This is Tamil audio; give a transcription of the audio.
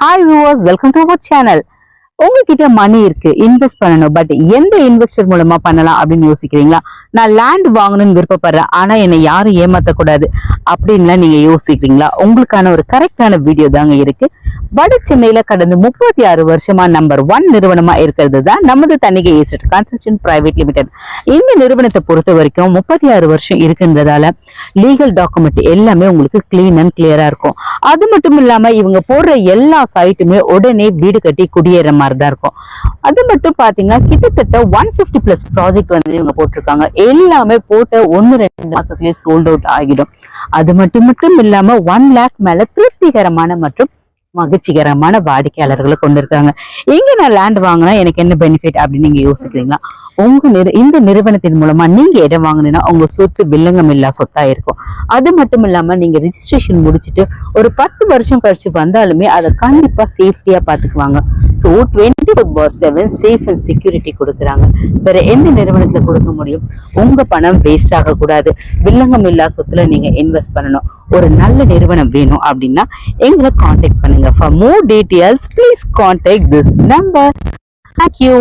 Hi viewers, welcome to our channel. உங்ககிட்ட மணி இருக்கு, இன்வெஸ்ட் பண்ணணும், பட் எந்த இன்வெஸ்டர் மூலமா பண்ணலாம் அப்படின்னு யோசிக்கிறீங்களா? நான் லேண்ட் வாங்கணும்னு விருப்பப்படுறேன், ஆனா என்னை யாரும் ஏமாத்தக்கூடாது அப்படின்லாம் நீங்க யோசிக்கிறீங்களா? உங்களுக்கான ஒரு கரெக்டான வீடியோ தாங்க இருக்கு. வட சென்னையில கடந்த 36 வருஷமா நம்பர் 1 நிறுவனமா இருக்கிறது தான் நமது Thanigai estate construction private limited. இந்த நிறுவனத்தை பொறுத்த வரைக்கும் 36 வருஷம் இருக்குன்றதால லீகல் டாக்குமெண்ட் எல்லாமே உங்களுக்கு கிளீன் அண்ட் கிளியரா இருக்கும். அது மட்டும் இல்லாம இவங்க போடுற எல்லா சைட்டுமே உடனே வீடு கட்டி குடியேற மாதிரி தான் இருக்கும். அது மட்டும் பாத்தீங்கன்னா கிட்டத்தட்ட 150+ ப்ராஜெக்ட் வந்து இவங்க போட்டிருக்காங்க. எல்லாமே போட்ட 1-2 மாசத்துலயே சோல்ட் அவுட் ஆகிடும். அது மட்டும் இல்லாம 1 lakh மேல திருப்திகரமான மற்றும் மகிழ்ச்சிகரமான வாடிக்கையாளர்களை கொண்டிருக்காங்க. எங்க நான் லேண்ட் வாங்கினா எனக்கு என்ன பெனிஃபிட் அப்படின்னு நீங்க யோசிக்கிறீங்களா? இந்த நிறுவனத்தின் மூலமா நீங்க இடம் வாங்கினீங்கன்னா உங்க சொத்து வில்லங்கம் இல்லா சொத்தா இருக்கும். அது மட்டும் இல்லாம நீங்க ரிஜிஸ்ட்ரேஷன் முடிச்சுட்டு ஒரு 10 வருஷம் கழிச்சு வந்தாலுமே அதை கண்டிப்பா சேஃப்டியா பாத்துக்குவாங்க. ஸோ 24/7 சேஃப் அண்ட் செக்யூரிட்டி கொடுக்குறாங்க. வேற எந்த நிறுவனத்துல கொடுக்க முடியும்? உங்க பணம் வேஸ்ட் ஆக கூடாது, வில்லங்கம் இல்லா சொத்துல நீங்க இன்வெஸ்ட் பண்ணணும். ஒரு நல்ல நிறுவனம் வேணும் அப்படின்னா எங்களை கான்டாக்ட் பண்ணுங்க. For more details, please contact this number. Thank you.